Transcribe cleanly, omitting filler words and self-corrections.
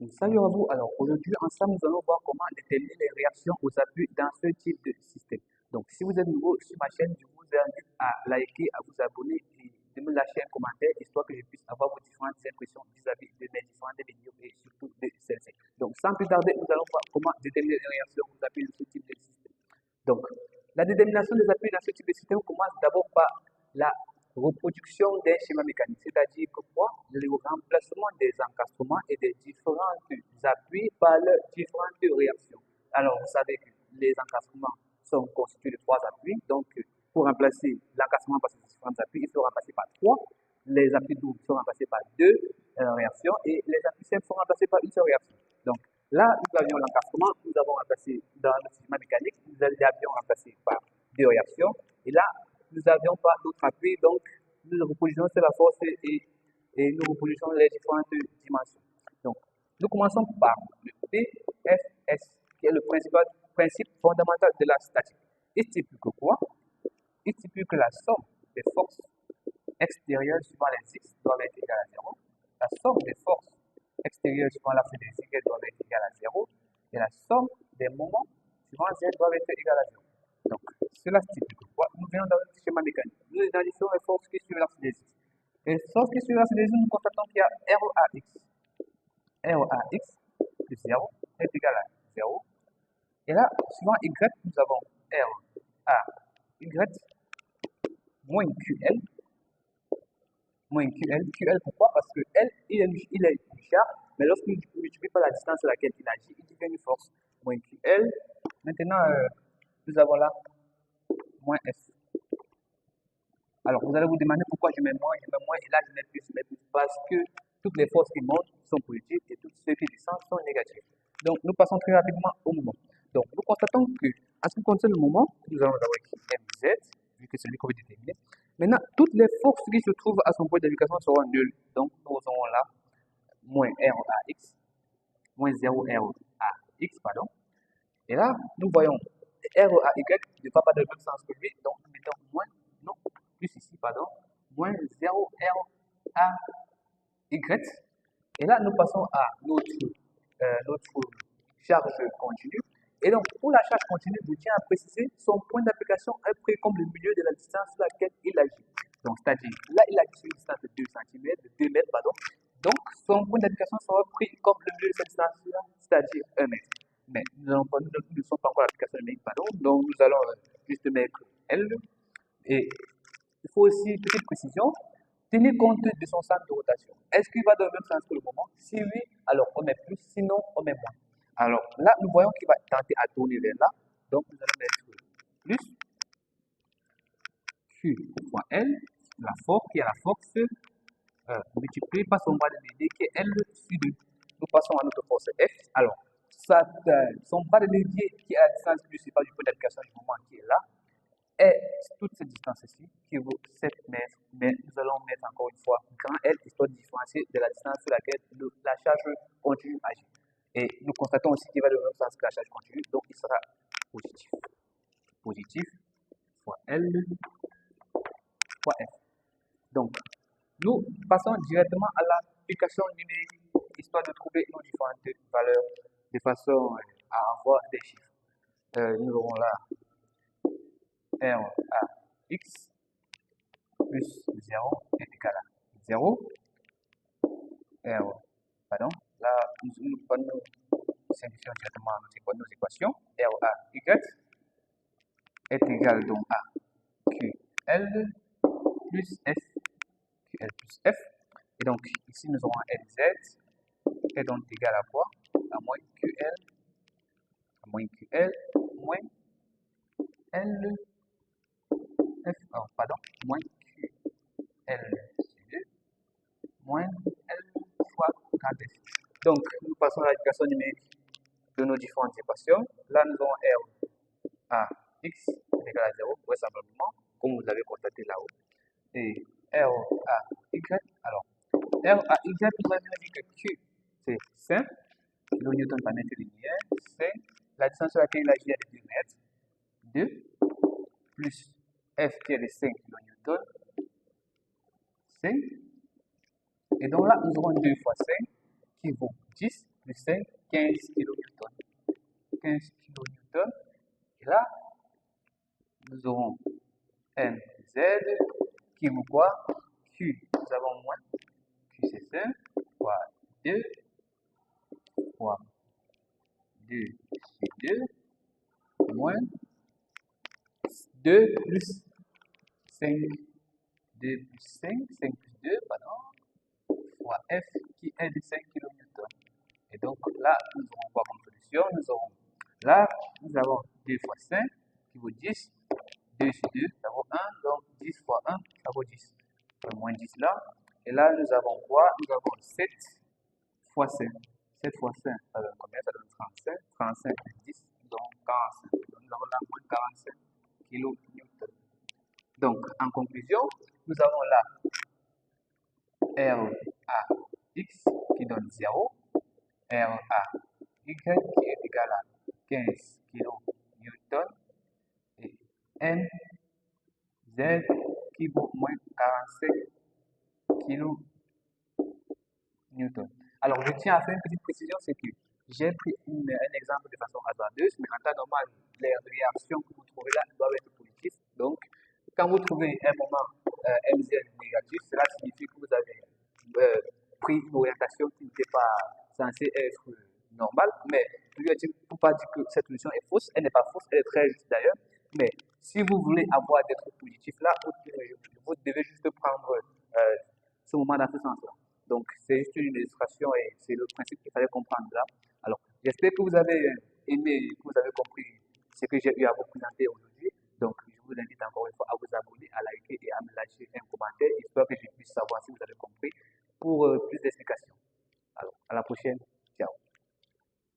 Salut à vous. Alors aujourd'hui, ensemble, nous allons voir comment déterminer les réactions aux appuis dans ce type de système. Donc, si vous êtes nouveau sur ma chaîne, je vous invite à liker, à vous abonner et de me lâcher un commentaire, histoire que je puisse avoir vos différentes impressions vis-à-vis de mes différentes vidéos et surtout de celles-ci. Donc, sans plus tarder, nous allons voir comment déterminer les réactions aux appuis dans ce type de système. Donc, la détermination des appuis dans ce type de système commence d'abord par la reproduction d'un schéma mécanique, c'est-à-dire que quoi? Le remplacement des encastrements et des différents appuis par leurs différentes réactions. Alors, vous savez que les encastrements sont constitués de trois appuis, donc pour remplacer l'encastrement par ces différents appuis, il faut remplacer par trois. Les appuis doubles sont remplacés par deux réactions et les appuis simples sont remplacés par une seule réaction. Donc, là, nous avions l'encastrement, nous avons remplacé dans le schéma mécanique, nous l'avions remplacé par deux réactions. Et là, nous n'avions pas d'autre appui, donc nous reproduisons la force et nous reproduisons les différentes dimensions. Donc, nous commençons par le PFS, qui est le principe fondamental de la statique. Il stipule que quoi? Il stipule que la somme des forces extérieures suivant les X doit être égale à 0. La somme des forces extérieures suivant l'axe des Y doit être égale à 0. Et la somme des moments suivant Z doit être égale à 0. Donc, cela stipule que quoi? Nous venons dans le schéma mécanique. Nous identifions les forces qui suivent l'axe des X. Et les forces qui suivent l'axe des X, nous constatons qu'il y a RAX. RAX plus 0 est égal à 0. Et là, suivant Y, nous avons RAY moins QL. Moins QL. QL pourquoi? Parce que L, il est charge, mais lorsqu'il ne multiplie pas la distance à laquelle il agit, il devient une force. Moins QL. Maintenant, nous avons là moins F. Alors, vous allez vous demander pourquoi je mets moins, et là je mets plus, parce que toutes les forces qui montent sont positives et toutes ceux qui descendent sont négatives. Donc, nous passons très rapidement au moment. Donc, nous constatons que, en ce qui concerne le moment, nous allons d'abord écrire MZ, vu que c'est lui qu'on veut déterminer. Maintenant, toutes les forces qui se trouvent à son point d'application seront nulles. Donc, nous aurons là moins RAX, moins 0RAX, pardon. Et là, nous voyons RAY ne va pas dans le même sens que lui, donc nous mettons moins, non, plus ici, pardon, moins 0RAY. Et là, nous passons à notre charge continue. Et donc, pour la charge continue, je tiens à préciser, son point d'application est pris comme le milieu de la distance sur laquelle il agit. Donc, c'est-à-dire, là, il agit sur une distance de 2 cm, de 2 mètres, pardon. Donc, son point d'application sera pris comme le milieu de cette distance-là, c'est-à-dire 1 mètre. Mais nous ne sommes pas encore à l'application de mètre, pardon. Donc, nous allons juste mettre L. Et il faut aussi, petite précision, tenir compte de son centre de rotation. Est-ce qu'il va dans le même sens que le moment? Si oui, alors on met plus, sinon on met moins. Alors là, nous voyons qu'il va tenter à tourner vers là. Donc nous allons mettre plus Q fois L, la force qui est la force multipliée par son bras de levier qui est L sur 2. Nous passons à notre force F. Alors, son bras de levier qui est à la distance principale du point d'application du moment qui est là, est toute cette distance-ci qui vaut 7 mètres, mais nous allons mettre encore une fois grand L, histoire de différencier de la distance sur laquelle la charge continue agit. Et nous constatons aussi qu'il va dans le même sens que la charge continue, donc il sera positif. Positif fois L fois F. Donc, nous passons directement à l'application numérique, histoire de trouver nos différentes valeurs de façon à avoir des chiffres. Nous aurons là RAX plus 0 est égal à 0. Pardon. Là, nous simplifions directement nos équations. RAY est égal donc à QL plus F. QL plus F. Et donc, ici, nous aurons LZ est donc égal à quoi? À moins QL, moins L, F, pardon, moins QL sur 2, moins L fois grand F. Donc, nous passons à l'application numérique de nos différentes équations. Là, nous avons RAX est égal à 0, vraisemblablement, comme vous l'avez constaté là-haut. Et RAY, alors, RAY, nous avons dit que Q, c'est 5 kN par mètre linéaire, c'est la distance sur laquelle il agit est de 2 mètres, 2, plus F qui est de 5 kN, 5. Et donc là, nous aurons 2 fois 5 qui vaut 10 plus 5, 15 kN. 15 kN. Et là, nous aurons MZ qui vaut quoi? Q, nous avons moins. Q c'est 1 fois 2 fois 2 sur 2 moins 2 plus 5. 2 plus 5, 5 plus 2, pardon, fois F qui est de 5 kN. Et donc là, nous aurons quoi comme solution? Nous aurons là, nous avons 2 fois 5 qui vaut 10. 2 sur 2, ça vaut 1. Donc 10 fois 1, ça vaut 10. Moins 10 là. Et là, nous avons quoi? Nous avons 7 fois 5. 7 fois 5, ça donne combien? Ça donne 35. 35 plus 10, nous avons 45. Donc, nous avons là moins 45 kN. Donc, en conclusion, nous avons là RAX qui donne 0, RAY qui est égal à 15 kN et MZ qui vaut moins 45 kN. Alors, je tiens à faire une petite précision, c'est que j'ai pris un exemple de façon hasardeuse, mais en temps normal, les réactions que vous trouvez là doivent être positives. Donc, quand vous trouvez un moment MZ négatif, cela signifie que vous avez pris une orientation qui n'était pas censée être normale. Mais je ne peux pas dire que cette solution est fausse. Elle n'est pas fausse, elle est très juste d'ailleurs. Mais si vous voulez avoir des trucs positifs là, vous devez juste prendre ce moment dans ce sens-là. Donc, c'est juste une illustration et c'est le principe qu'il fallait comprendre là. Alors, j'espère que vous avez aimé, que vous avez compris ce que j'ai eu à vous présenter aujourd'hui. Donc, je vous invite encore une fois à vous abonner, à liker et à me lâcher un commentaire, histoire que je puisse savoir si vous avez compris pour plus d'explications. Alors, à la prochaine.